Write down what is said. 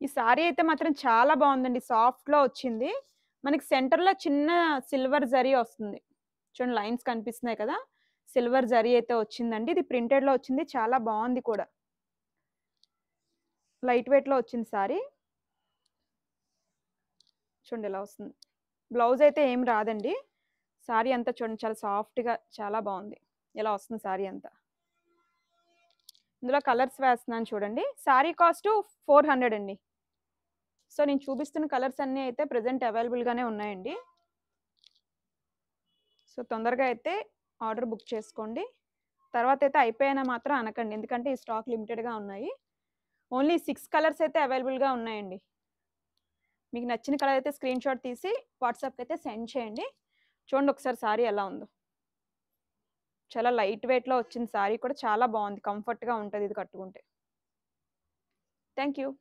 ఈ సారీ అయితే మాత్రం చాలా బావుందండి. సాఫ్ట్‌లో వచ్చింది. మనకి సెంటర్‌లో చిన్న సిల్వర్ జరీ వస్తుంది. చూడండి లైన్స్ కనిపిస్తున్నాయి కదా! సిల్వర్ జరీ అయితే వచ్చిందండి. ఇది ప్రింటెడ్‌లో వచ్చింది. చాలా బావుంది కూడా. లైట్ వెయిట్‌లో వచ్చింది సారీ. చూడండి ఇలా వస్తుంది. బ్లౌజ్ అయితే ఏం రాదండి. సారీ అంతా చూడండి చాలా సాఫ్ట్‌గా చాలా బావుంది. ఇలా వస్తుంది సారీ అంతా. ఇందులో కలర్స్ వేస్తున్నాను చూడండి. సారీ కాస్టు 400 అండి. సో, నేను చూపిస్తున్న కలర్స్ అన్నీ అయితే ప్రెజెంట్ అవైలబుల్‌గానే ఉన్నాయండి. సో, తొందరగా అయితే ఆర్డర్ బుక్ చేసుకోండి. తర్వాతైతే అయిపోయానా మాత్రం అనకండి. ఎందుకంటే ఈ స్టాక్ లిమిటెడ్‌గా ఉన్నాయి. ఓన్లీ 6 కలర్స్ అయితే అవైలబుల్‌గా ఉన్నాయండి. మీకు నచ్చిన కలర్ అయితే స్క్రీన్‌షాట్ తీసి వాట్సాప్‌కైతే సెండ్ చేయండి. చూడండి ఒకసారి సారీ ఎలా ఉందో. చాలా లైట్ వెయిట్‌లో వచ్చింది సారీ కూడా చాలా బావుంది. కంఫర్ట్‌గా ఉంటది ఇది కట్టుకుంటే. Thank you.